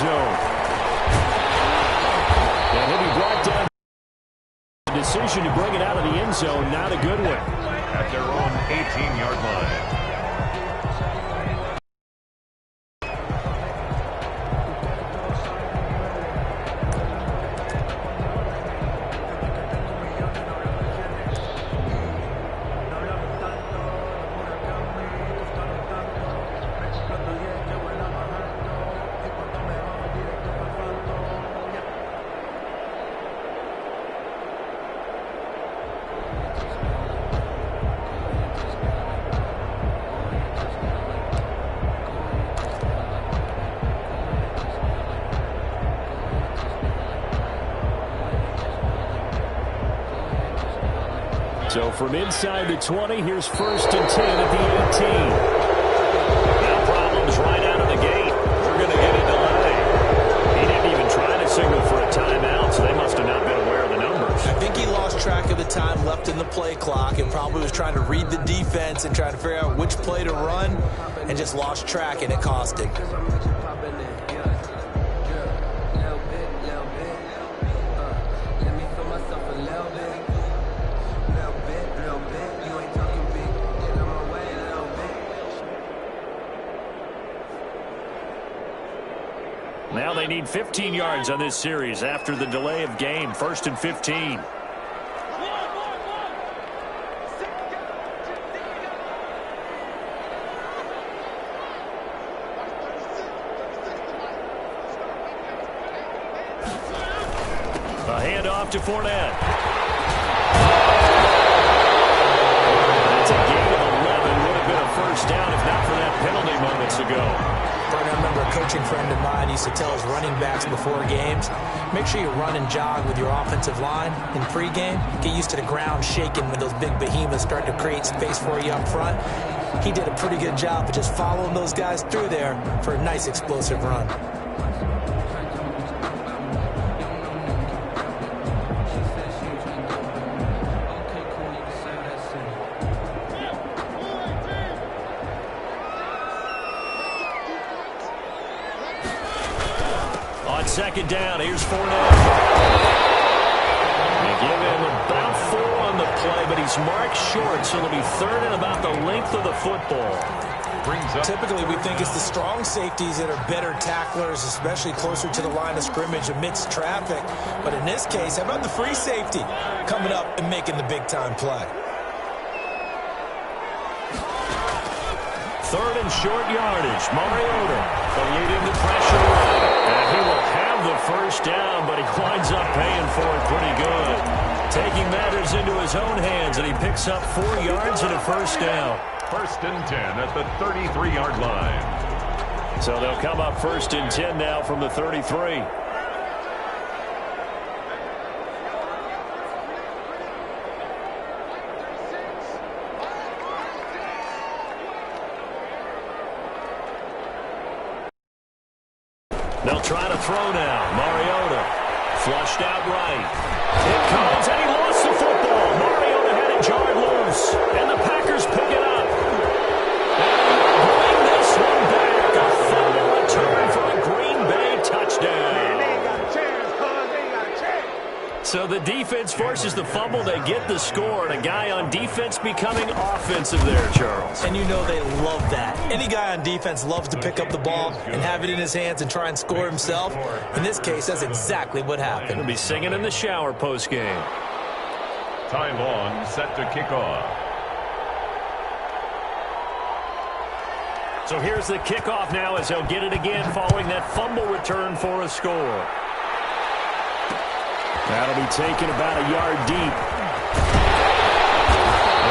zone. And he'll be brought down. The decision to bring it out of the end zone, not a good one. At their own 18-yard line. So from inside the 20, here's 1st and 10 at the 18. Now problems right out of the gate. We're going to get a delay. He didn't even try to signal for a timeout, so they must have not been aware of the numbers. I think he lost track of the time left in the play clock and probably was trying to read the defense and trying to figure out which play to run and just lost track, and it cost him. Now they need 15 yards on this series after the delay of game. 1st and 15. A handoff to Fournette. That's a gain of 11. Would have been a 1st down if not for that penalty moments ago. I remember a coaching friend of mine used to tell his running backs before games, make sure you run and jog with your offensive line in pregame. Get used to the ground shaking when those big behemoths start to create space for you up front. He did a pretty good job of just following those guys through there for a nice explosive run. On 2nd down, here's Fournette. They give him about 4 on the play, but he's marked short, so it'll be 3rd and about the length of the football. Typically, we think it's the strong safeties that are better tacklers, especially closer to the line of scrimmage amidst traffic. But in this case, how about the free safety coming up and making the big-time play? 3rd and short yardage. Mariota leading the pressure right. And he will have the 1st down, but he winds up paying for it pretty good. Taking matters into his own hands, and he picks up 4 yards and a 1st down. 1st and 10 at the 33-yard line. So they'll come up 1st and 10 now from the 33. They'll try to throw now. Mariota flushed out right. It comes, and he lost the football. Mariota had it jarred loose, and the Packers pick it up. And bring this one back. A fumble return for a Green Bay touchdown. They ain't got a chance, cuz. They ain't got a chance. So the defense forces the fumble. They get the score, and a guy on defense becoming offensive there, Charles. And you know they love that. Any guy on defense loves to pick up the ball and have it in his hands and try and score himself. In this case, that's exactly what happened. He'll be singing in the shower post-game. Ty Long set to kick off. So here's the kickoff now as he'll get it again following that fumble return for a score. That'll be taken about a yard deep.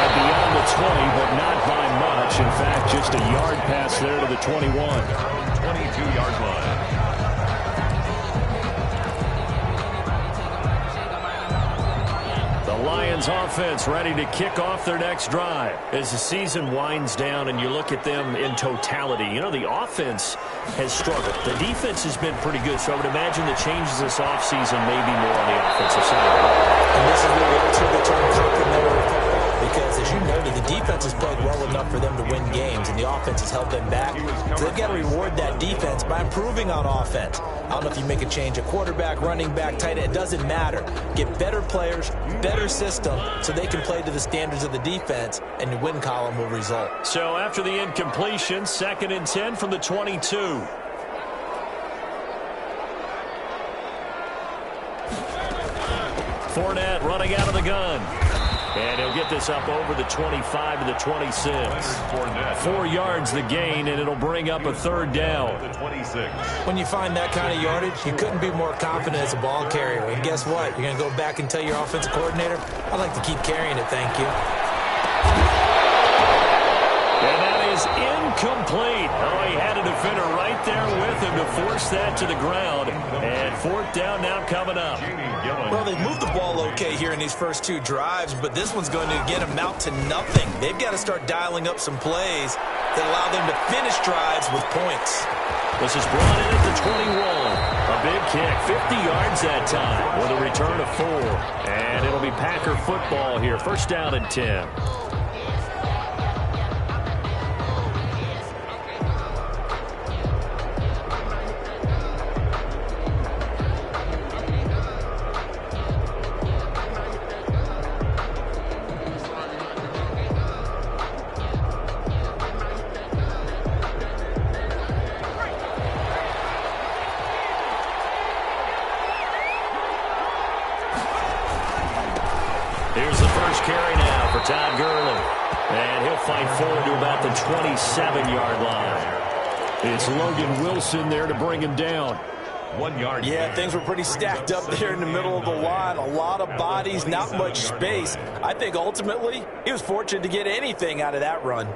And beyond the 20, but not by much. In fact, just a yard pass there to the 21. 22-yard line. The Lions offense ready to kick off their next drive. As the season winds down and you look at them in totality, you know, the offense has struggled. The defense has been pretty good, so I would imagine the changes this offseason may be more on the offensive side. And this is where we enter the term complementary football, because as you noted, the defense has played well enough for them to win games, and the offense has held them back. So they've got to reward that defense by improving on offense. I don't know if you make a change at quarterback, running back, tight end. It doesn't matter. Get better players, better system, so they can play to the standards of the defense, and the win column will result. So after the incompletion, 2nd and 10 from the 22. Fournette running out of the gun. And he'll get this up over the 25 to the 26. 4 yards the gain, and it'll bring up a 3rd down. When you find that kind of yardage, you couldn't be more confident as a ball carrier. And guess what? You're going to go back and tell your offensive coordinator, I'd like to keep carrying it, thank you. And that is incomplete. Oh, he had a defender right there with him to force that to the ground. And 4th down now coming up. Well, they've moved the ball okay here in these first 2 drives, but this one's going to get them out to nothing. They've got to start dialing up some plays that allow them to finish drives with points. This is brought in at the 21. A big kick, 50 yards that time with a return of 4. And it'll be Packer football here. 1st down and 10. Here's the first carry now for Todd Gurley. And he'll fight forward to about the 27-yard line. It's Logan Wilson there to bring him down. 1 yard. Yeah, things were pretty stacked up there in the middle of the line. A lot of bodies, not much space. I think ultimately he was fortunate to get anything out of that run.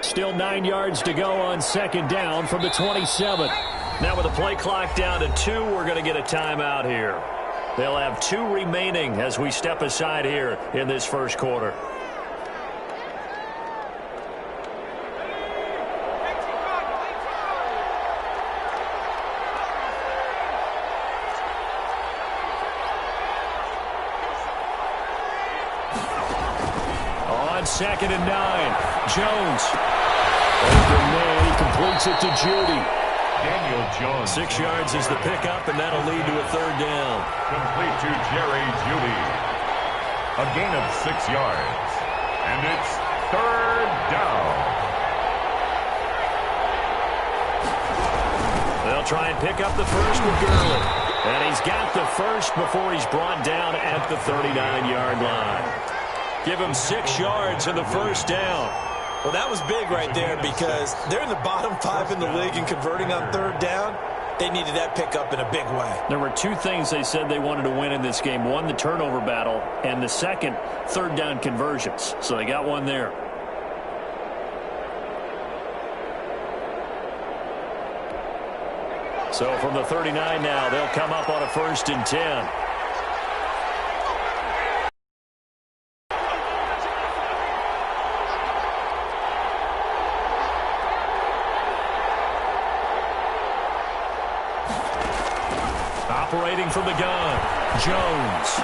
Still 9 yards to go on 2nd down from the 27. Now with the play clock down to 2, we're going to get a timeout here. They'll have 2 remaining as we step aside here in this first quarter. On 2nd and 9, Jones. Open man, he completes it to Judy. Daniel Jones. 6 yards is the pickup, and that'll lead to a 3rd down. Complete to Jerry Judy. A gain of 6 yards. And it's 3rd down. They'll try and pick up the first with Gurley. And he's got the first before he's brought down at the 39-yard line. Give him 6 yards in the first down. Well, that was big right there because they're in the bottom 5 in the league and converting on 3rd down. They needed that pickup in a big way. There were 2 things they said they wanted to win in this game. One, the turnover battle, and the second, 3rd down conversions. So they got one there. So from the 39 now, they'll come up on a 1st and 10. Operating from the gun, Jones.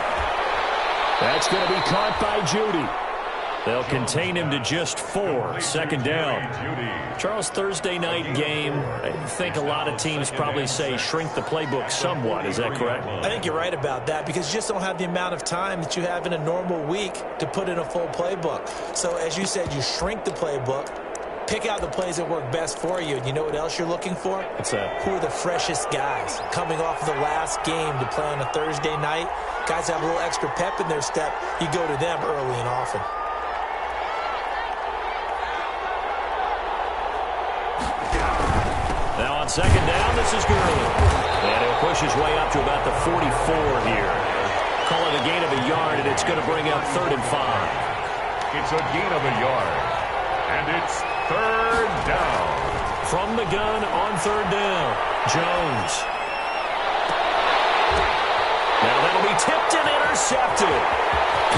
That's going to be caught by Judy. They'll contain him to just 4, 2nd down. Charles, Thursday night game, I think a lot of teams probably say shrink the playbook somewhat. Is that correct? I think you're right about that because you just don't have the amount of time that you have in a normal week to put in a full playbook. So as you said, you shrink the playbook, pick out the plays that work best for you. And you know what else you're looking for? What's that? Who are the freshest guys coming off of the last game to play on a Thursday night? Guys have a little extra pep in their step. You go to them early and often. Now on 2nd down, this is Gurley. And he'll push his way up to about the 44 here. Call it a gain of a yard, and it's going to bring up 3rd and 5. It's a gain of a yard. And it's 3rd down. From the gun on 3rd down, Jones. Now that'll be tipped and intercepted.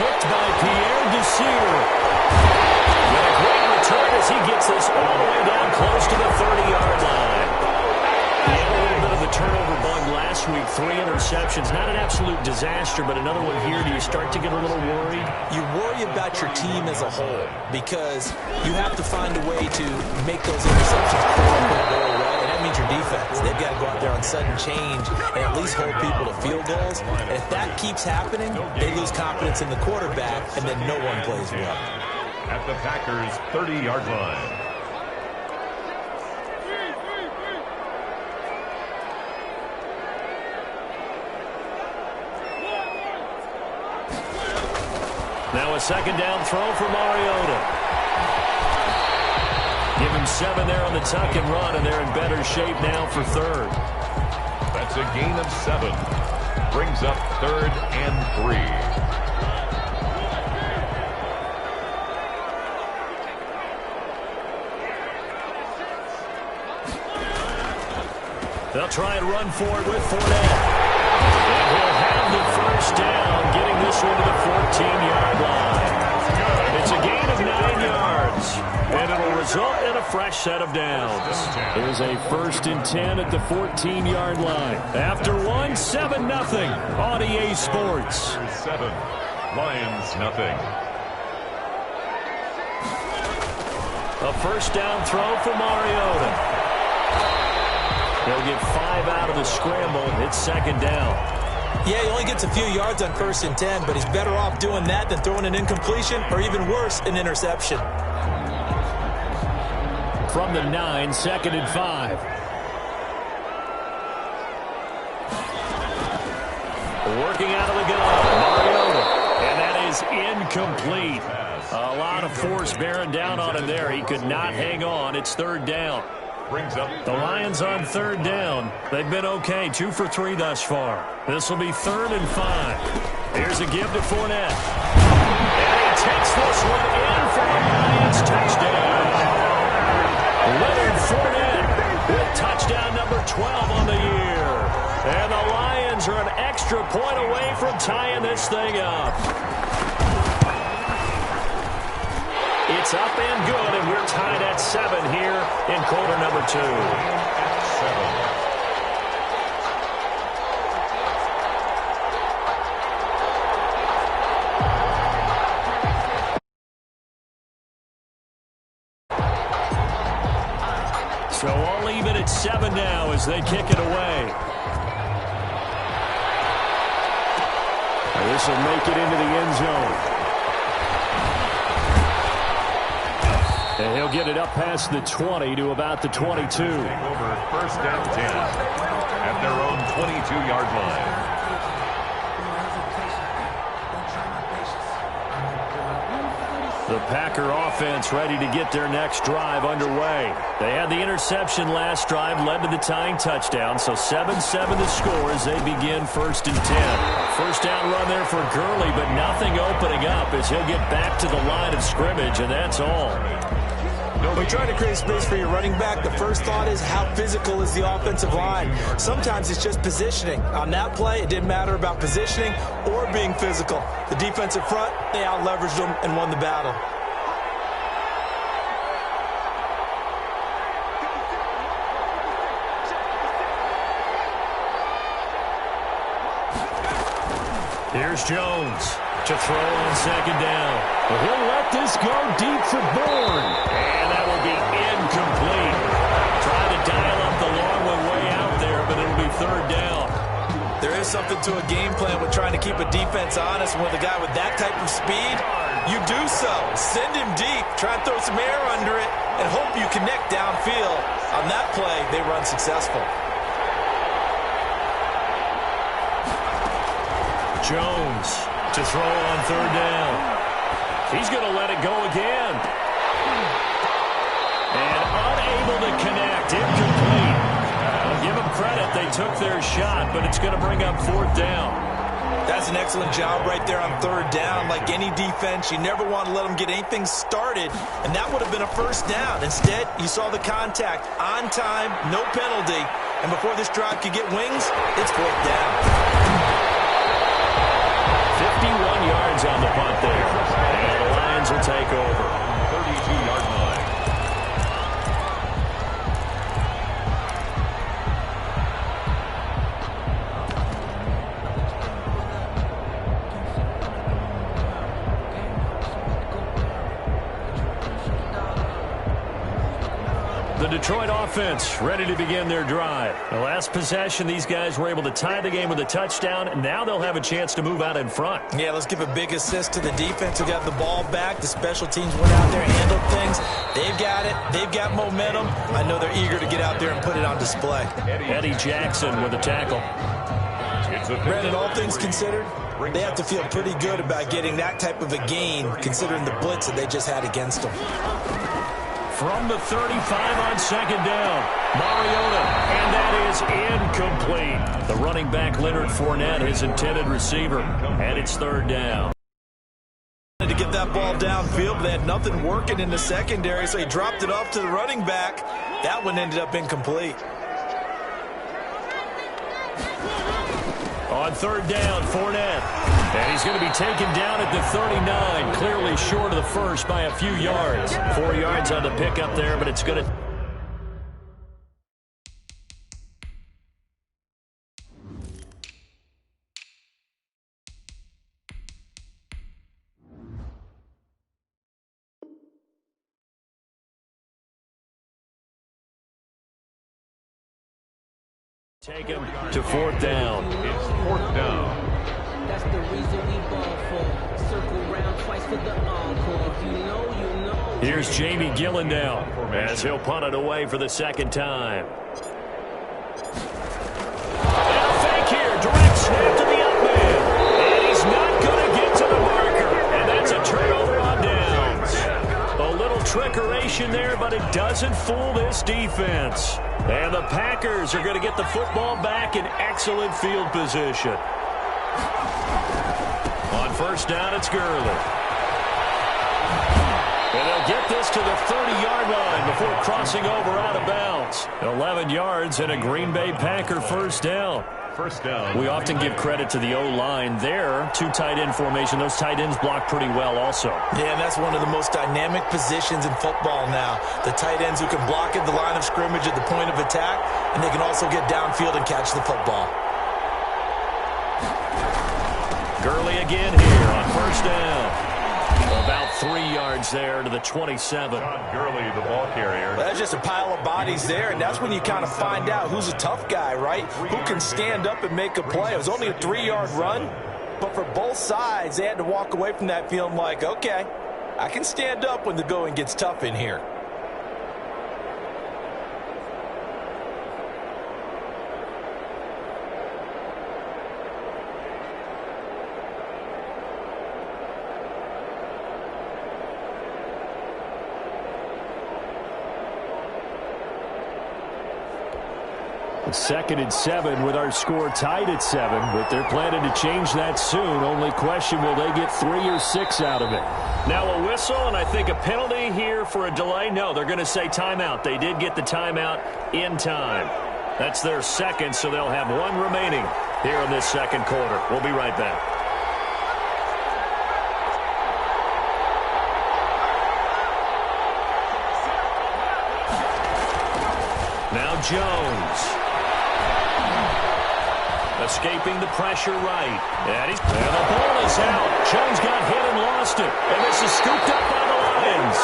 Picked by Pierre Desir. With a great return week, 3 interceptions. Not an absolute disaster, but another one here. Do you start to get a little worried? You worry about your team as a whole because you have to find a way to make those interceptions go away, and that means your defense. They've got to go out there on sudden change and at least hold people to field goals. And if that keeps happening, they lose confidence in the quarterback, and then no one plays well. At the Packers' 30-yard line. Now a second down throw for Mariota. Give him 7 there on the tuck and run, and they're in better shape now for third. That's a gain of 7. Brings up 3rd and 3. They'll try and run for it with Fournette. And he'll have the first down, getting this one to the 14-yard line. It's a gain of 9 yards, and it'll result in a fresh set of downs. Here's a 1st and 10 at the 14-yard line. After 1, 7-0 on EA Sports. 7, Lions nothing. A first down throw for Mariota. He'll get 5 out of the scramble. It's 2nd down. Yeah, he only gets a few yards on 1st and 10, but he's better off doing that than throwing an incompletion or even worse, an interception. From the 9, 2nd and 5. Working out of the gun, Mariota. And that is incomplete. A lot of force bearing down on him there. He could not hang on. It's 3rd down. The Lions on 3rd down. They've been okay, 2 for 3 thus far. This will be 3rd and 5. Here's a give to Fournette. And he takes this one in for a Lions touchdown. Leonard Fournette with touchdown number 12 on the year. And the Lions are an extra point away from tying this thing up. It's up and good, and we're tied at 7 here in quarter number 2. 7. So all even at 7 now as they kick it away. This will make it into the end zone. And he'll get it up past the 20 to about the 22. Take over 1st and 10 at their own 22-yard line. The Packer offense ready to get their next drive underway. They had the interception last drive, led to the tying touchdown, so 7-7 the score as they begin 1st and 10. First down run there for Gurley, but nothing opening up as he'll get back to the line of scrimmage, and that's all. When you're trying to create space for your running back, the first thought is how physical is the offensive line. Sometimes it's just positioning. On that play, it didn't matter about positioning or being physical. The defensive front, they out-leveraged them and won the battle. Here's Jones to throw on 2nd down. But he'll let this go deep for Bourne. And that will be incomplete. Trying to dial up the long one way out there, but it'll be 3rd down. There is something to a game plan with trying to keep a defense honest. And with a guy with that type of speed, you do so. Send him deep, try and throw some air under it, and hope you connect downfield. On that play, they run successful. Jones to throw on 3rd down. He's going to let it go again. And unable to connect. Incomplete. I'll give them credit. They took their shot, but it's going to bring up 4th down. That's an excellent job right there on 3rd down. Like any defense, you never want to let them get anything started, and that would have been a 1st down. Instead, you saw the contact on time, no penalty, and before this drive could get wings, it's 4th down. 51 yards on the punt there. And the Lions will take over. 32-yard line. The Detroit offense ready to begin their drive. The last possession, these guys were able to tie the game with a touchdown, and now they'll have a chance to move out in front. Yeah, let's give a big assist to the defense who got the ball back. The special teams went out there and handled things. They've got it. They've got momentum. I know they're eager to get out there and put it on display. Eddie Jackson with a tackle. Brandon, all things considered, they have to feel pretty good about getting that type of a gain, considering the blitz that they just had against them. From the 35 on second down, Mariota, and that is incomplete. The running back, Leonard Fournette, his intended receiver, and it's third down. To get that ball downfield, they had nothing working in the secondary, so he dropped it off to the running back. That one ended up incomplete. On third down, Fournette. And he's going to be taken down at the 39, clearly short of the first by a few yards. 4 yards on the pickup there, but it's going to... Take him to fourth down. It's fourth down. That's the reason we ball for. Circle round twice for the encore. If you know, you know. Here's Jamie Gillandale as he'll punt it away for the second time. And a fake here. Direct snap to the up man. And he's not going to get to the marker. And that's a turnover on downs. A little trickeration there, but it doesn't fool this defense. And the Packers are going to get the football back in excellent field position. On first down, it's Gurley. And they'll get this to the 30-yard line before crossing over out of bounds. 11 yards and a Green Bay Packer first down. First down. We often give credit to the O-line there. Two tight end formation. Those tight ends block pretty well also. Yeah, and that's one of the most dynamic positions in football now. The tight ends who can block at the line of scrimmage at the point of attack, and they can also get downfield and catch the football. Gurley again here on first down. About 3 yards there to the 27. Todd Gurley, the ball carrier. That's just a pile of bodies there, and that's when you kind of find out who's a tough guy, right? Who can stand up and make a play. It was only a 3-yard run, but for both sides, they had to walk away from that feeling like, okay, I can stand up when the going gets tough in here. Second and 7 with our score tied at 7, but they're planning to change that soon. Only question, will they get 3 or 6 out of it? Now a whistle, and I think a penalty here for a delay. No, they're going to say timeout. They did get the timeout in time. That's their second, so they'll have one remaining here in this second quarter. We'll be right back. Now Jones. Escaping the pressure right. And the ball is out. Jones got hit and lost it. And this is scooped up by the Lions.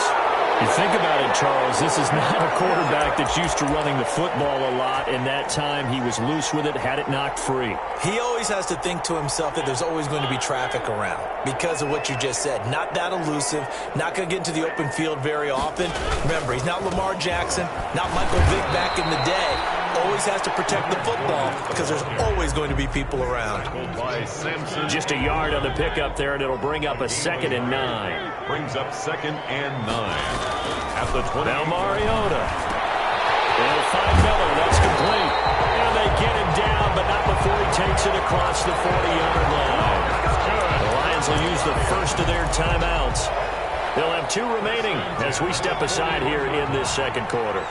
You think about it, Charles, this is not a quarterback that's used to running the football a lot. In that time, he was loose with it, had it knocked free. He always has to think to himself that there's always going to be traffic around because of what you just said. Not that elusive, not going to get into the open field very often. Remember, he's not Lamar Jackson, not Michael Vick back in the day. Always has to protect the football because there's always going to be people around. Just a yard on the pickup there, and it'll bring up a 2nd and 9. Brings up 2nd and 9. At the 20. Now Mariota. They'll find Miller. That's complete. And they get him down, but not before he takes it across the 40-yard line. The Lions will use the first of their timeouts. They'll have 2 remaining as we step aside here in this second quarter.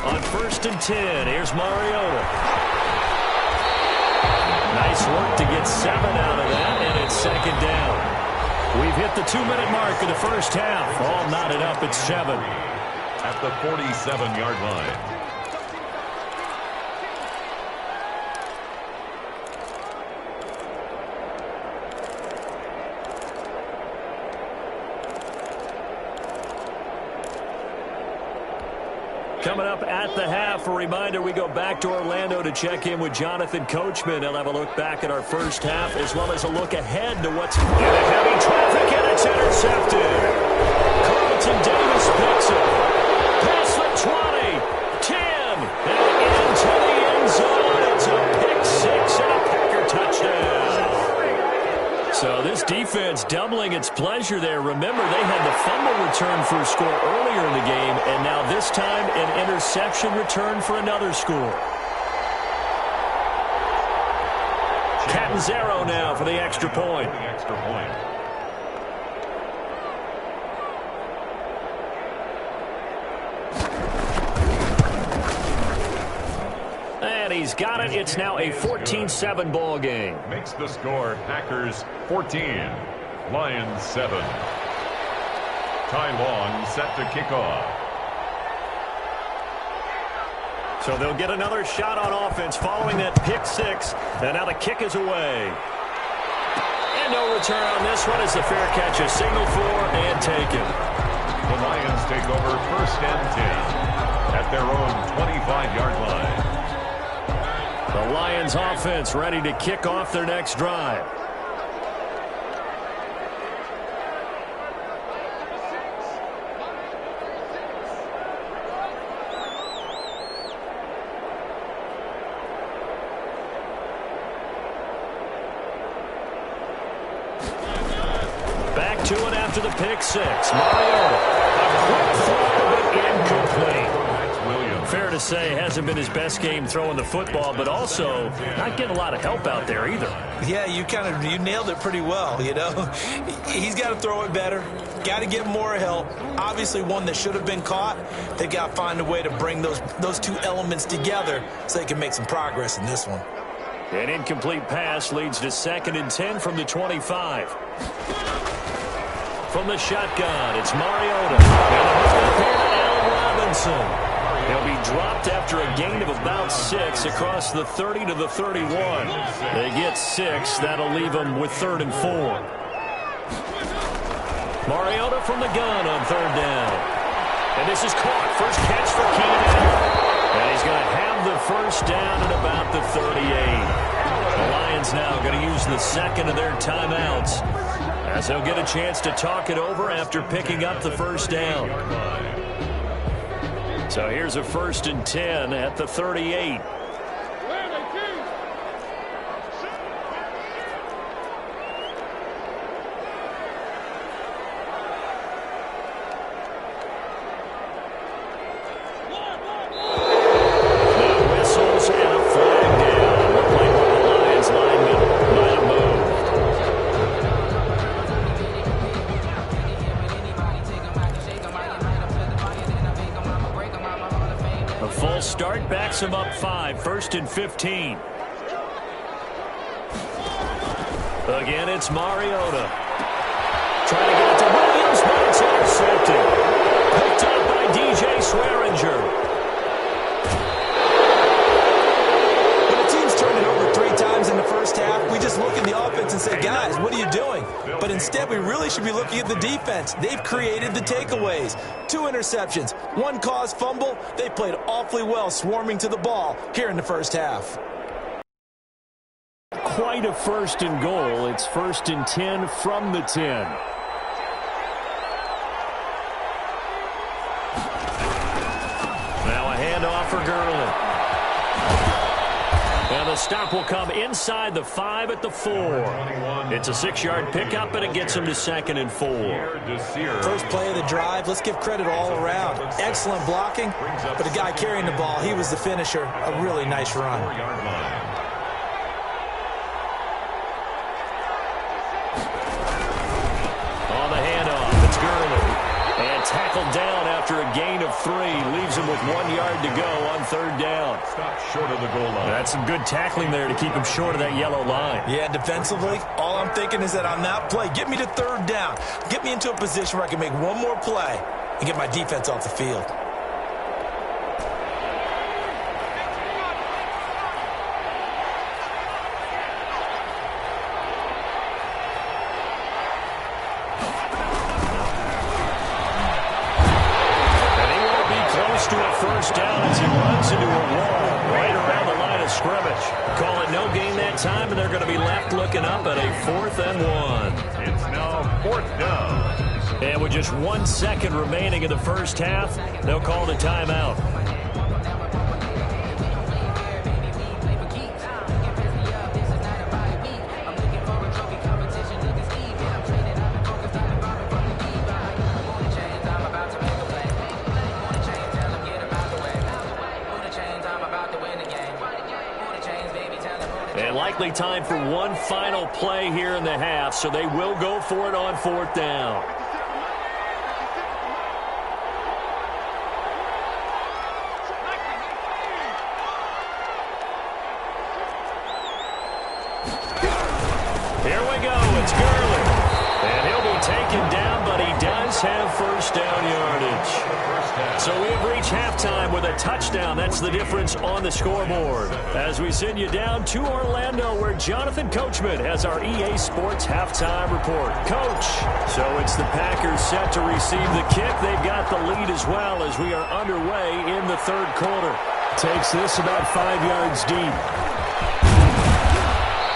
On 1st and 10, here's Mariota. Nice work to get 7 out of that, and it's 2nd down. We've hit the 2-minute mark of the first half. All knotted up at 7. At the 47-yard line. coming up at the half. A reminder, we go back to Orlando to check in with Jonathan Coachman. He'll have a look back at our first half as well as a look ahead to what's in heavy traffic, and it's intercepted. Carlton Davis picks it. Past the 20, 10, and into the end zone. It's a pick six and a Packer touchdown. So this defense doubling its pleasure there. Remember, they had the fumble return for a score earlier in the game, and now this time an interception return for another score. Catanzaro now for the extra point. And he's got it. It's now a 14-7 ball game. Makes the score Packers 14, Lions 7. Ty Long set to kick off. So they'll get another shot on offense following that pick six. And now the kick is away. And no return on this one as the fair catch is signaled for and taken. The Lions take over 1st and 10 at their own 25-yard line. The Lions offense ready to kick off their next drive. Back to it after the pick six. Mariota. A quick throw, but incomplete. Fair to say, hasn't been his best game throwing the football, but also not getting a lot of help out there either. Yeah, you nailed it pretty well, you know. He's got to throw it better. Got to get more help. Obviously, one that should have been caught. They got to find a way to bring those two elements together so they can make some progress in this one. An incomplete pass leads to 2nd and 10 from the 25. From the shotgun, it's Mariota. And the hookup here to Allen Robinson. He'll be dropped after a gain of about 6 across the 30 to the 31. They get 6. That'll leave them with 3rd and 4. Mariota from the gun on 3rd down. And this is caught. First catch for Keenan Allen. And he's going to have the first down at about the 38. The Lions now going to use the second of their timeouts as they'll get a chance to talk it over after picking up the first down. So here's a 1st and 10 at the 38. Start backs him up 5, 1st and 15. Again, it's Mariota. Trying to get it to Williams, but it's intercepted. Picked up by DJ Swearinger. When a team's turned it over 3 times in the first half, we just look at the offense and say, guys, what are you doing? But instead, we really should be looking at the defense. They've created the takeaways. 2 interceptions, 1 caused fumble. They played awfully well swarming to the ball here in the first half. Quite a 1st and goal. It's 1st and 10 from the 10. Now a handoff for Gurley. And the stop will come inside the 5 at the 4. It's a 6-yard pickup, and it gets him to 2nd and 4. First play of the drive. Let's give credit all around. Excellent blocking, but the guy carrying the ball, he was the finisher. A really nice run. On the handoff, it's Gurley. And tackled down after a gain of 3. Leaves him with 1 yard to go on 3rd down. Stop short of the goal line. That's some good tackling there to keep him short of that yellow line. Yeah, defensively, all I'm thinking is that on that play, get me to 3rd down. Get me into a position where I can make one more play and get my defense off the field. To a first down as he runs into a wall right around the line of scrimmage. Call it no gain that time, and they're going to be left looking up at a 4th and 1. It's now 4th down. And with just 1 second remaining in the first half, they'll call the timeout. And likely time for one final play here in the half, so they will go for it on 4th down. Here we go. It's Gurley. And he'll be taken down, but he does have first down yardage. So we have reached halftime with a touchdown. That's the difference on the scoreboard. As we send you down to Orlando, where Jonathan Coachman has our EA Sports halftime report. Coach, so it's the Packers set to receive the kick. They've got the lead as well as we are underway in the 3rd quarter. Takes this about 5 yards deep.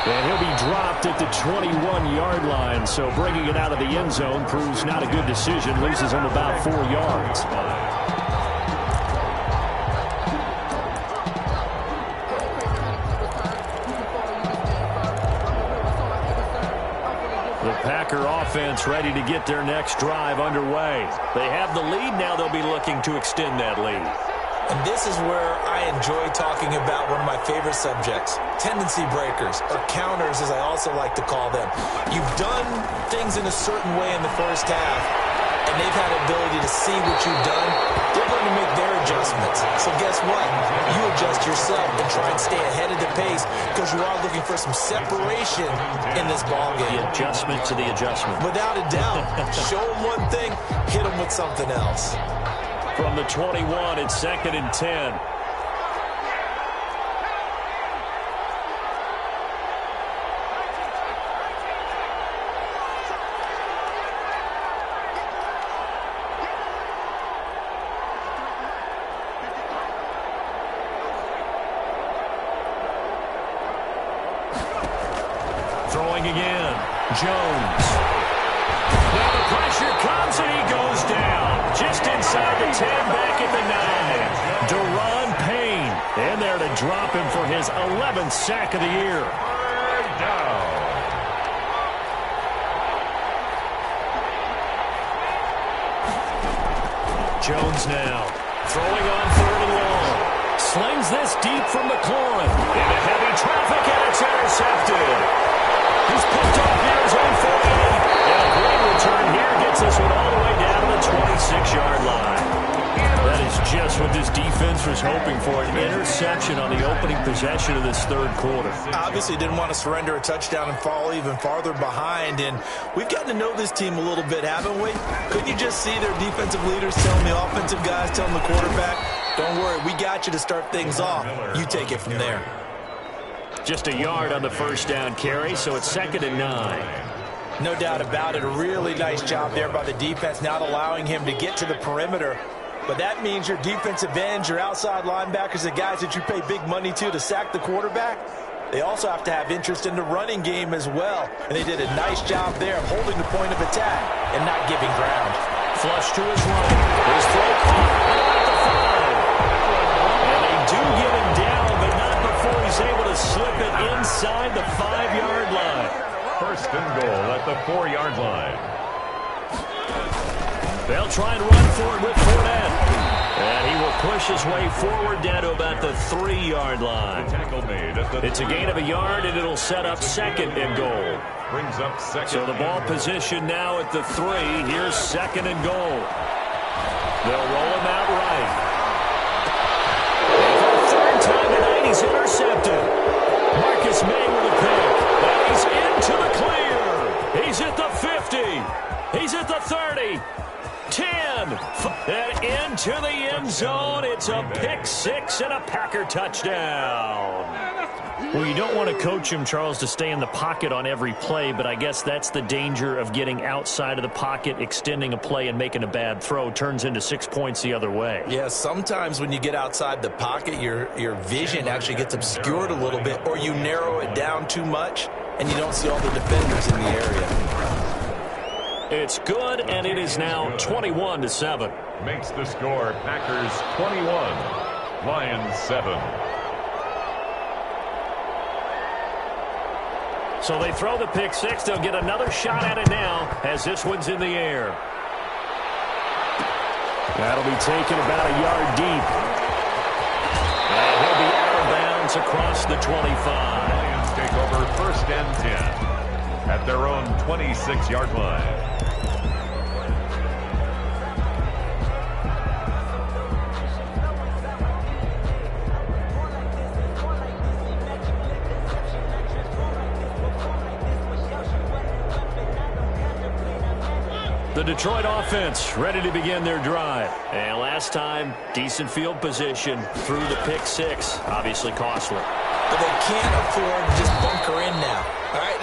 And he'll be dropped at the 21-yard line, so bringing it out of the end zone proves not a good decision. Loses him about 4 yards. The Packer offense ready to get their next drive underway. They have the lead. Now they'll be looking to extend that lead. And this is where I enjoy talking about one of my favorite subjects, tendency breakers, or counters as I also like to call them. You've done things in a certain way in the first half, and they've had the ability to see what you've done. They're going to make their adjustments. So guess what? You adjust yourself and try and stay ahead of the pace because you are looking for some separation in this ballgame. The adjustment to the adjustment. Without a doubt. Show them one thing, hit them with something else. From the 21, it's 2nd and 10. Throwing again. Jones. Now the pressure comes and he goes down. Just inside the 10, back at the 9. Deron Payne in there to drop him for his 11th sack of the year. 3rd down. Jones now throwing on 3rd and long. Slings this deep from McLaurin. Into heavy traffic, and it's intercepted. He's picked off near his own 48. And a great return here gets this one all the way down to the 26-yard line. That is just what this defense was hoping for, an interception on the opening possession of this 3rd quarter. Obviously didn't want to surrender a touchdown and fall even farther behind, and we've gotten to know this team a little bit, haven't we? Couldn't you just see their defensive leaders telling the offensive guys, telling the quarterback, don't worry, we got you to start things off. You take it from there. Just a yard on the first down carry, so it's 2nd and 9. No doubt about it. A really nice job there by the defense, not allowing him to get to the perimeter. But that means your defensive ends, your outside linebackers, the guys that you pay big money to sack the quarterback, they also have to have interest in the running game as well. And they did a nice job there of holding the point of attack and not giving ground. Flush to his right. His throw caught at the 5. And they do get him down, but not before he's able to slip it inside the 5-yard line. 1st and goal at the 4-yard line. They'll try and run for it with Fournette. And he will push his way forward down to about the 3-yard line. It's a gain of a yard, and it'll set up 2nd and goal. Brings up 2nd. So the ball position now at the 3. Here's 2nd and goal. They'll roll him out right. And for the 3rd time tonight, he's intercepted. Marcus May with a pick. And he's into the clear. He's at the 50. He's at the 30. 10. And into the end zone. It's a pick 6 and a Packer touchdown. Well, you don't want to coach him, Charles, to stay in the pocket on every play, but I guess that's the danger of getting outside of the pocket, extending a play, and making a bad throw. Turns into 6 points the other way. Yeah, sometimes when you get outside the pocket, your vision actually gets obscured a little bit, or you narrow it down too much, and you don't see all the defenders in the area. It's good, and it is now 21-7. Makes the score Packers 21, Lions 7. So they throw the pick six. They'll get another shot at it now as this one's in the air. That'll be taken about a yard deep. And he'll be out of bounds across the 25. Lions take over 1st and 10 at their own 26-yard line. The Detroit offense ready to begin their drive. And last time, decent field position through the pick six. Obviously costly. But they can't afford to just bunker in now. All right,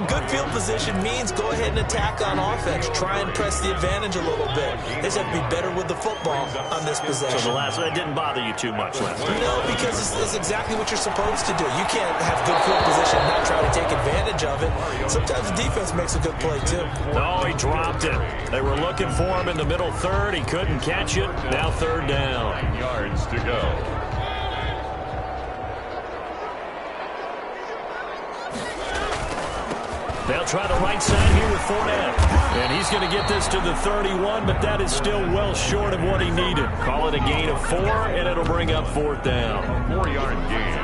good field position means go ahead and attack on offense. Try and press the advantage a little bit. They just have to be better with the football on this possession. So that didn't bother you too much last time? No, because it's exactly what you're supposed to do. You can't have good field position and not try to take advantage of it. Sometimes the defense makes a good play, too. Oh, he dropped it. They were looking for him in the middle third. He couldn't catch it. Now 3rd down. 9 yards to go. They'll try the right side here with Fournette. And he's going to get this to the 31, but that is still well short of what he needed. Call it a gain of 4, and it'll bring up 4th down. 4-yard gain.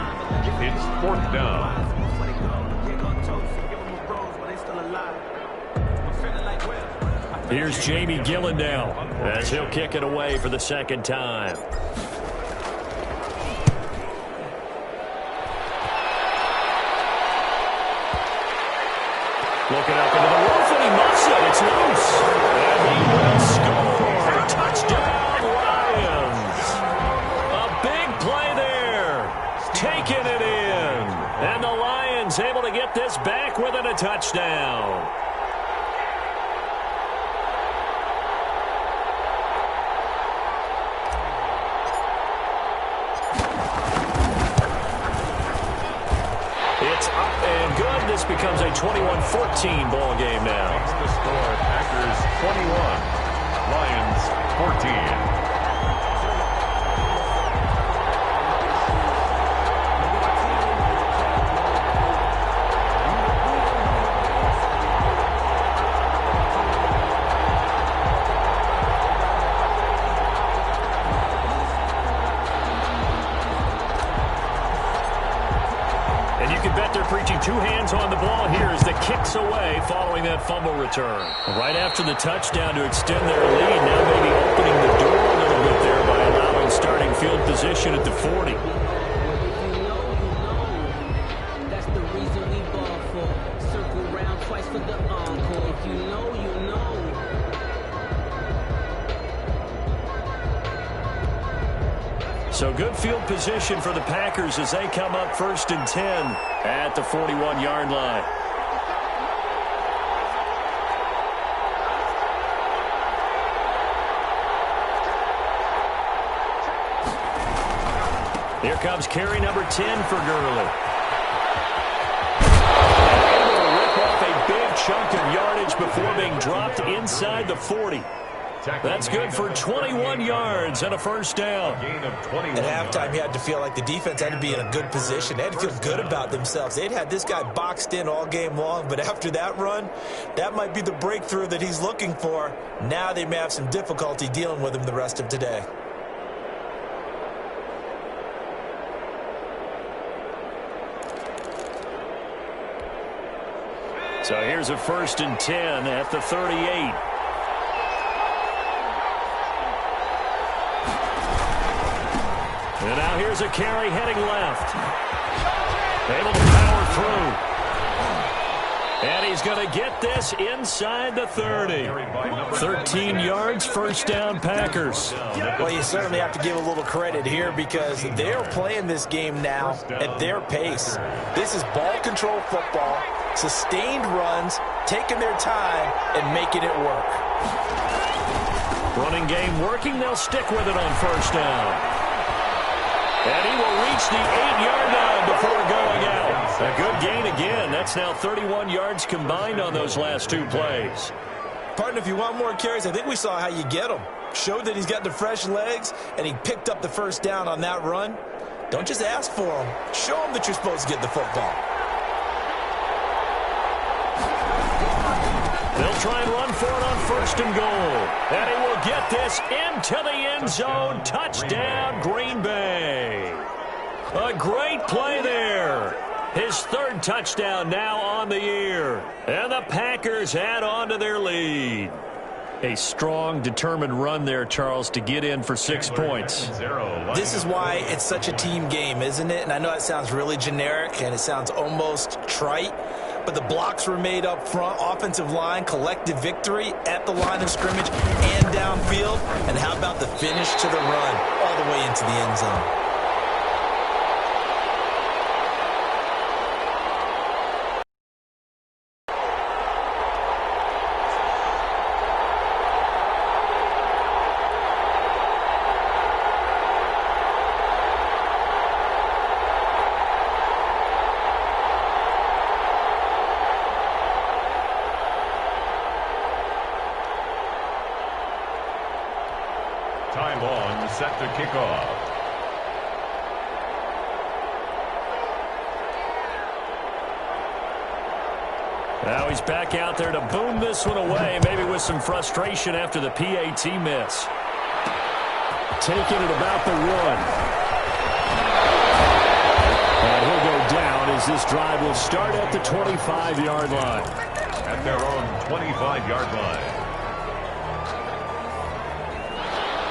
It's 4th down. Here's Jamie Gillen now as he'll kick it away for the 2nd time. Looking up into the roof, and he muffs it. It's loose. And he will score. Touchdown, Lions. A big play there. Taking it in. And the Lions able to get this back within a touchdown. It's up and good. This becomes a 21-14 ball game now. That's the score. Packers 21, Lions 14. Preaching 2 hands on the ball here as the kicks away following that fumble return. Right after the touchdown to extend their lead, now maybe opening the door a little bit there by allowing starting field position at the 40. That's the reason we ball for. Circle round twice for the encore. If you know, you know. So good field position for the Packers as they come up 1st and 10 at the 41-yard line. Here comes carry number 10 for Gurley. Able to rip off a big chunk of yardage before being dropped inside the 40. That's good for 21 yards and a 1st down. At halftime, you had to feel like the defense had to be in a good position. They had to feel good about themselves. They'd had this guy boxed in all game long, but after that run, that might be the breakthrough that he's looking for. Now they may have some difficulty dealing with him the rest of today. So here's a 1st and 10 at the 38. And now here's a carry heading left. Able to power through. And he's going to get this inside the 30. 13 yards, first down, Packers. Well, you certainly have to give a little credit here because they're playing this game now at their pace. This is ball control football, sustained runs, taking their time, and making it work. Running game working. They'll stick with it on first down. And he will reach the 8-yard line before going out. A good gain again. That's now 31 yards combined on those last two plays. Partner, if you want more carries, I think we saw how you get him. Showed that he's got the fresh legs, and he picked up the first down on that run. Don't just ask for him. Show him that you're supposed to get the football. They'll try and run for it on first and goal. And he will get this into the end zone. Touchdown, Green Bay. A great play there. His third touchdown now on the year. And the Packers add on to their lead. A strong, determined run there, Charles, to get in for 6 points. This is why it's such a team game, isn't it? And I know it sounds really generic and it sounds almost trite, but the blocks were made up front, offensive line, collective victory at the line of scrimmage and downfield. And how about the finish to the run all the way into the end zone? Time on, set to kick off. Now he's back out there to boom this one away, maybe with some frustration after the PAT miss. Taking it about the 1. And he'll go down as this drive will start at the 25-yard line. At their own 25-yard line.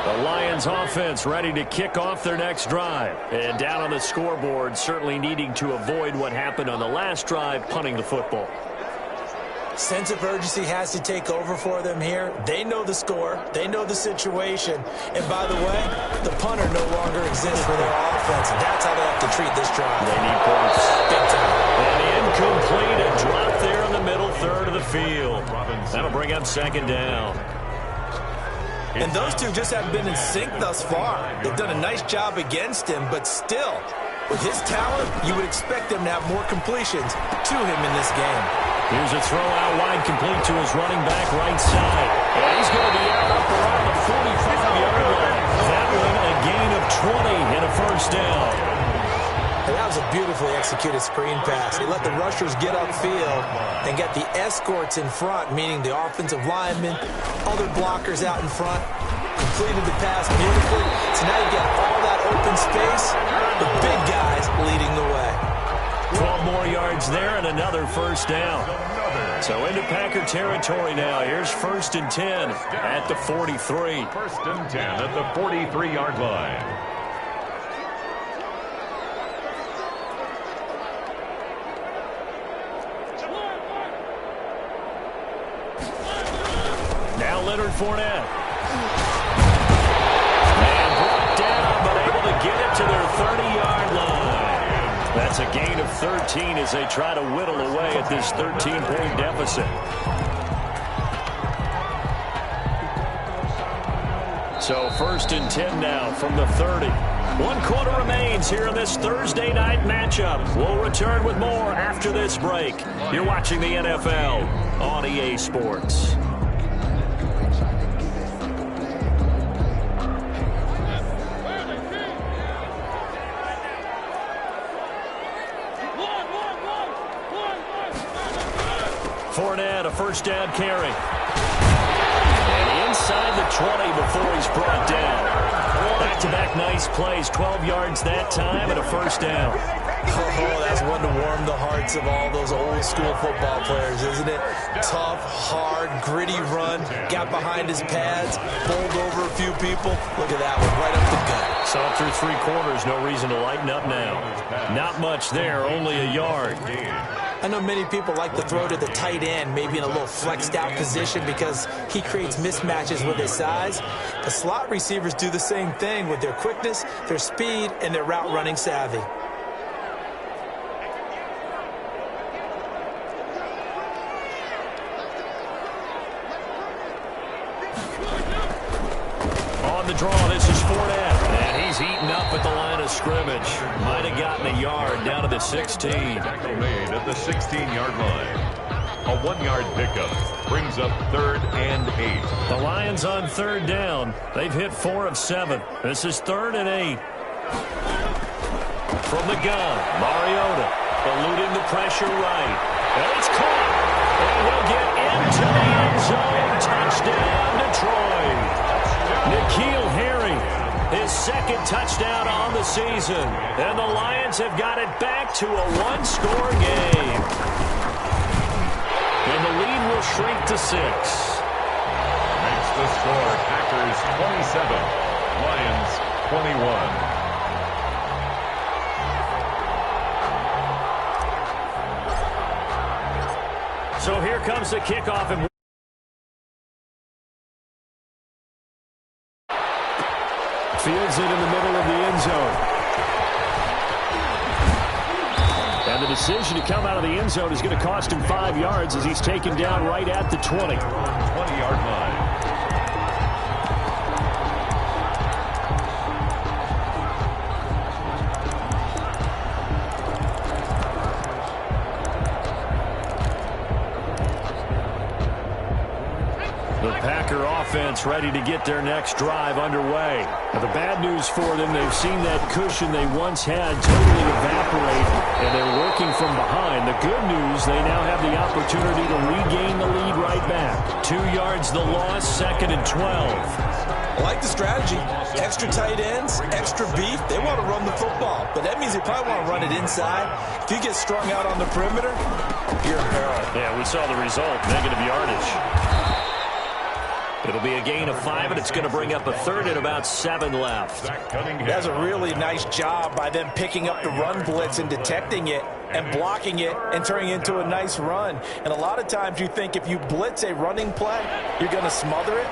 The Lions offense ready to kick off their next drive. And down on the scoreboard, certainly needing to avoid what happened on the last drive, punting the football. Sense of urgency has to take over for them here. They know the score. They know the situation. And by the way, the punter no longer exists for their offense. That's how they have to treat this drive. They need points. Big time. And incomplete. A drop there in the middle third of the field. That'll bring up second down. And those two just haven't been in sync thus far. They've done a nice job against him, but still, with his talent, you would expect them to have more completions to him in this game. Here's a throw out wide, complete to his running back right side. And he's going to be out up around the 45-yard line. That one a gain of 20 and a first down. And that was a beautifully executed screen pass. He let the rushers get upfield and get the escorts in front, meaning the offensive linemen, other blockers out in front, completed the pass beautifully. So now you get all that open space, the big guys leading the way. 12 more yards there and another first down. So into Packer territory now. Here's 1st and 10 at the 43. 1st and 10 at the 43-yard line. Now Leonard Fournette. And brought down, but able to get it to their 30-yard line. That's a gain of 13 as they try to whittle away at this 13-point deficit. So 1st and 10 now from the 30. 1 quarter remains here in this Thursday night matchup. We'll return with more after this break. You're watching the NFL on EA Sports. Fournette, a first down carry. And inside the 20 before he's brought down. Back-to-back nice plays, 12 yards that time and a first down. Oh, that's one to warm the hearts of all those old-school football players, isn't it? Tough, hard, gritty run, got behind his pads, bowled over a few people. Look at that one, right up the gut. So up through 3 quarters, no reason to lighten up now. Not much there, only a yard. I know many people like to throw to the tight end, maybe in a little flexed out position because he creates mismatches with his size. The slot receivers do the same thing with their quickness, their speed, and their route running savvy. On the draw, this is Fournette, and he's eaten up at the line of scrimmage. Might have gotten a yard down to the 16. Tackle made at the 16-yard line. A 1-yard pickup brings up 3rd and 8. The Lions on 3rd down. They've hit 4 of 7. This is 3rd and 8. From the gun, Mariota eluding the pressure right. And it's caught. And he'll get into the end zone. Touchdown, Detroit. N'Keal Harry, his 2nd touchdown on the season. And the Lions have got it back to a 1-score game. And the lead will shrink to 6. Makes the score Packers 27, Lions 21. So here comes the kickoff. And fields it in the middle of the end zone. And the decision to come out of the end zone is going to cost him 5 yards as he's taken down right at the 20. 20-yard line. Packer offense ready to get their next drive underway. Now, the bad news for them, they've seen that cushion they once had totally evaporate, and they're working from behind. The good news, they now have the opportunity to regain the lead right back. 2 yards the loss, 2nd and 12. I like the strategy. Extra tight ends, extra beef. They want to run the football, but that means they probably want to run it inside. If you get strung out on the perimeter, you're in peril. Yeah, we saw the result, negative yardage. It'll be a gain of 5, and it's going to bring up a 3rd and about 7 left. That's a really nice job by them picking up the run blitz and detecting it and blocking it and turning it into a nice run. And a lot of times you think if you blitz a running play, you're going to smother it.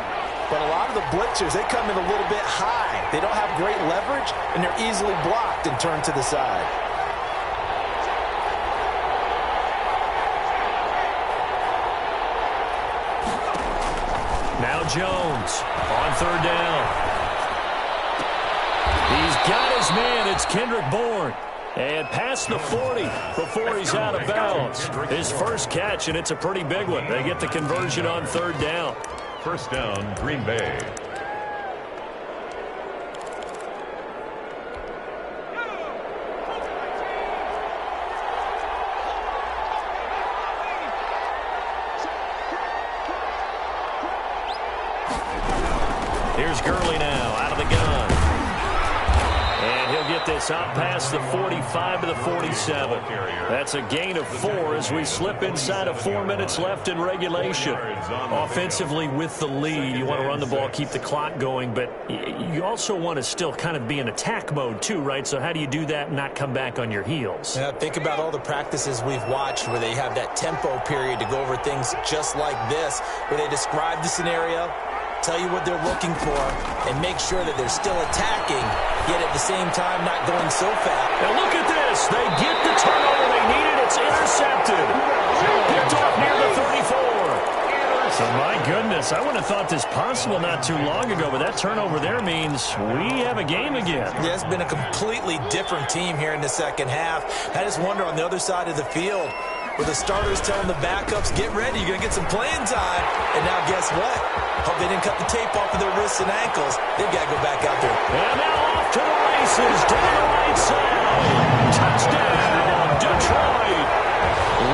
But a lot of the blitzers, they come in a little bit high. They don't have great leverage, and they're easily blocked and turned to the side. Now Jones on 3rd down. He's got his man. It's Kendrick Bourne. And past the 40 before he's out of bounds. His first catch, and it's a pretty big one. They get the conversion on 3rd down. 1st down, Green Bay. Here's Gurley now out of the gun. And he'll get this out past the 45 to the 47. That's a gain of 4 as we slip inside of 4 minutes left in regulation. Offensively with the lead, you want to run the ball, keep the clock going, but you also want to still kind of be in attack mode too, right? So how do you do that and not come back on your heels? Yeah, think about all the practices we've watched where they have that tempo period to go over things just like this, where they describe the scenario, tell you what they're looking for, and make sure that they're still attacking, yet at the same time not going so fast. Now look at this. They get the turnover they needed. It's intercepted. Picked off near the 34. So my goodness, I wouldn't have thought this possible not too long ago, but that turnover there means we have a game again. Yeah, it's been a completely different team here in the second half. I just wonder on the other side of the field, where the starters telling the backups, get ready, you're going to get some playing time. And now guess what? Hope they didn't cut the tape off of their wrists and ankles. They've got to go back out there. And now off to the races, down the right side. Touchdown, Detroit.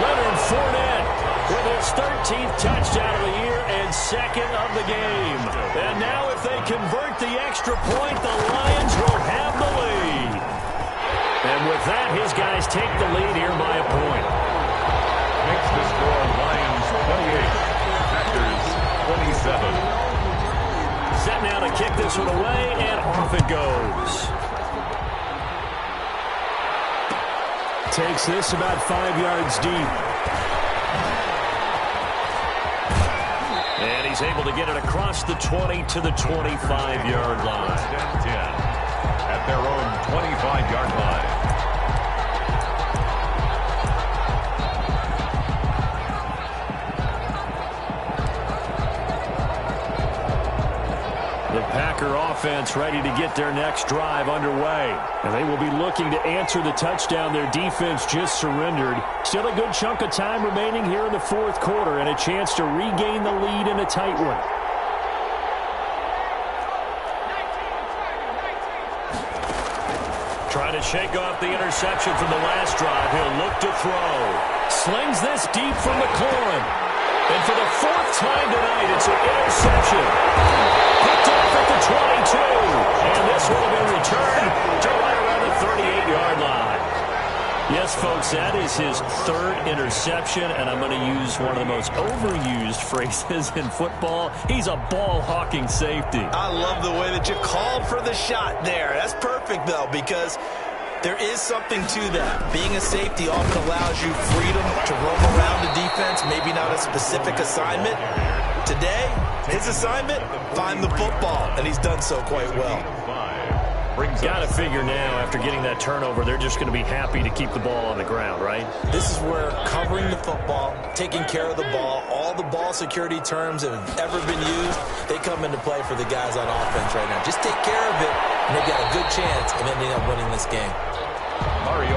Leonard Fournette with his 13th touchdown of the year and 2nd of the game. And now if they convert the extra point, the Lions will have the lead. And with that, his guys take the lead here by a point. Makes the score Lions 28, Packers 27. Set now to kick this one away, and off it goes. takes this about 5 yards deep. And he's able to get it across the 20 to the 25-yard line. 10 at their own 25-yard line. The Packer offense ready to get their next drive underway. And they will be looking to answer the touchdown their defense just surrendered. Still a good chunk of time remaining here in the fourth quarter and a chance to regain the lead in a tight one. Trying to shake off the interception from the last drive. He'll look to throw. Slings this deep from McLaurin. And for the fourth time tonight, it's an interception. Picked off at the 22. And this will be returned to right around the 38-yard line. Yes, folks, that is his third interception, and I'm going to use one of the most overused phrases in football. He's a ball-hawking safety. I love the way that you called for the shot there. That's perfect, though, because there is something to that. Being a safety often allows you freedom to roam around the defense, maybe not a specific assignment. Today, his assignment, find the football, and he's done so quite well. Got to figure now, after getting that turnover, they're just going to be happy to keep the ball on the ground, right? This is where covering the football, taking care of the ball, all the ball security terms that have ever been used, they come into play for the guys on offense right now. Just take care of it, and they've got a good chance of ending up winning this game.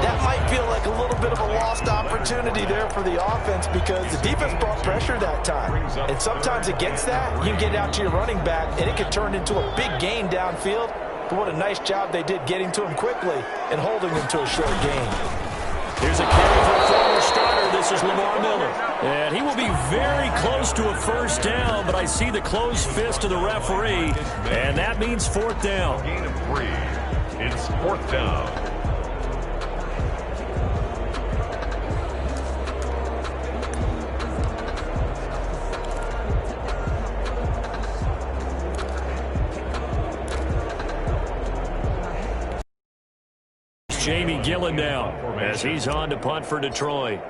That might feel like a little bit of a lost opportunity there for the offense because the defense brought pressure that time. And sometimes against that, you can get out to your running back, and it can turn into a big gain downfield. But what a nice job they did getting to him quickly and holding him to a short gain. Here's a carry for a former starter. This is Lamar Miller. And he will be very close to a first down, but I see the closed fist of the referee, and that means fourth down. Gain of 3. It's fourth down. Jamie Gillen now as he's on to punt for Detroit. It's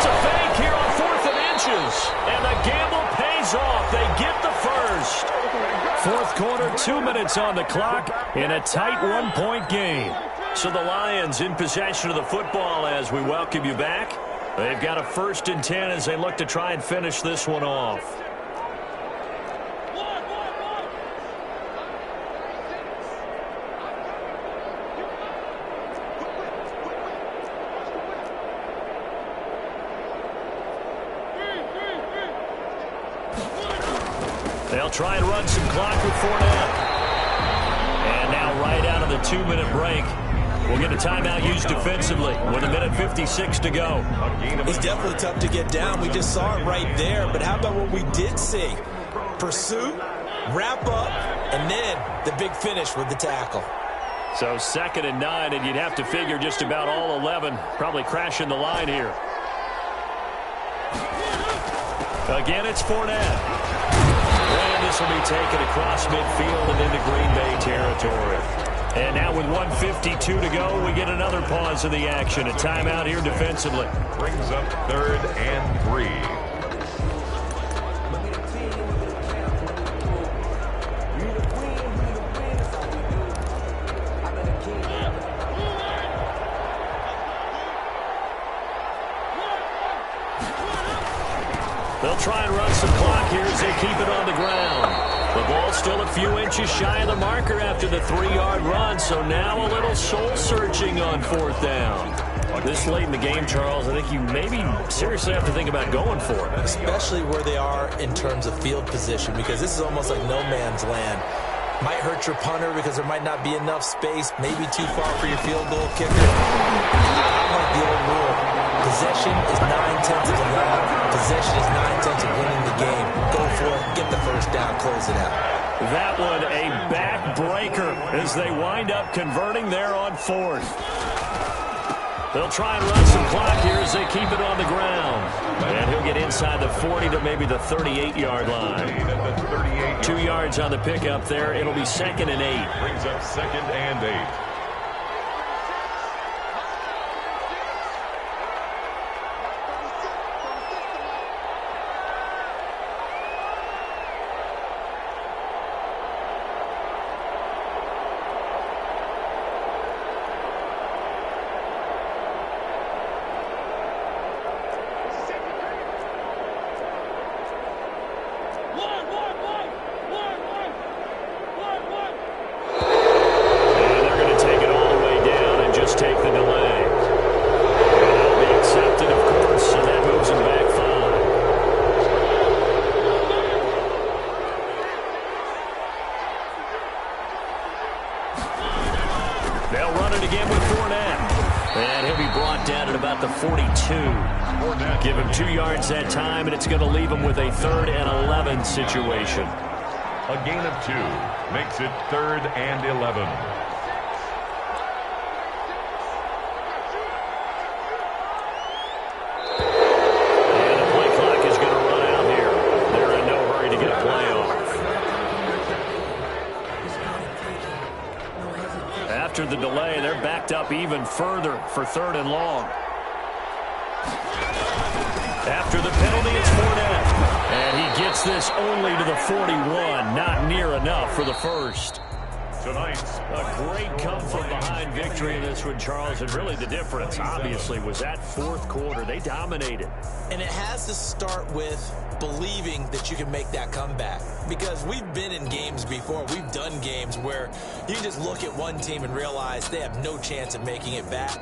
a fake here on 4th and inches, and the gamble pays off. They get the first. Fourth quarter, 2 minutes on the clock in a tight 1-point game. So the Lions in possession of the football as we welcome you back. They've got a 1st and 10 as they look to try and finish this one off. They'll try and run some clock with Fournette. And now right out of the 2-minute break, we'll get a timeout used defensively with 1:56 to go. He's definitely tough to get down. We just saw it right there. But how about what we did see? Pursuit, wrap up, and then the big finish with the tackle. So 2nd and 9, and you'd have to figure just about all 11 probably crashing the line here. Again, it's Fournette. And this will be taken across midfield and into Green Bay territory. And now with 1:52 to go, we get another pause in the action. A timeout here defensively. Brings up 3rd and 3. They'll try and run some clock here as they keep it on the ground. The ball's still a few inches shy of the marker after the 3-yard run, so now a little soul-searching on 4th down. This late in the game, Charles, I think you maybe seriously have to think about going for it. Especially where they are in terms of field position, because this is almost like no man's land. Might hurt your punter because there might not be enough space, maybe too far for your field goal kicker. I like the old rule. Possession is 9/10 of the law. Possession is 9/10 of winning the game. Go for it, get the first down, close it out. That one a backbreaker as they wind up converting there on 4th. They'll try and run some clock here as they keep it on the ground. And he'll get inside the 40 to maybe the 38-yard line. 2 yards on the pickup there. It'll be 2nd and 8. Brings up 2nd and 8. 42. Give him 2 yards that time, and it's going to leave him with a 3rd and 11 situation. A gain of 2 makes it 3rd and 11. And the play clock is going to run out here. They're in no hurry to get a play off. After the delay, they're backed up even further for 3rd and long. After the penalty, it's Fournette. And he gets this only to the 41. Not near enough for the first. Tonight's A great come-from-behind victory in this one, Charles. And really the difference, obviously, was that 4th quarter. They dominated. And it has to start with believing that you can make that comeback. Because we've been in games before. We've done games where you just look at one team and realize they have no chance of making it back.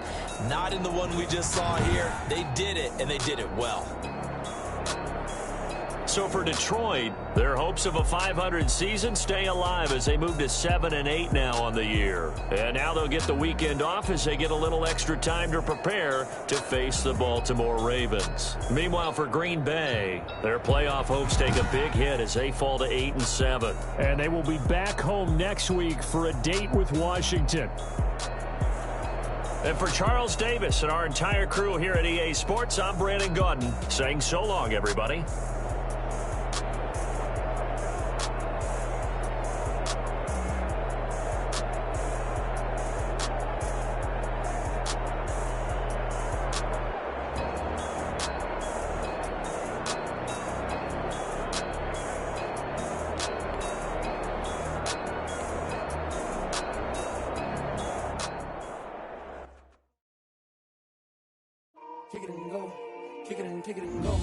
Not in the one we just saw here. They did it, and they did it well. So for Detroit, their hopes of a 500 season stay alive as they move to 7-8 now on the year. And now they'll get the weekend off as they get a little extra time to prepare to face the Baltimore Ravens. Meanwhile, for Green Bay, their playoff hopes take a big hit as they fall to 8-7. And they will be back home next week for a date with Washington. And for Charles Davis and our entire crew here at EA Sports, I'm Brandon Gaudin saying so long, everybody. Kick it and go. Kick it and go.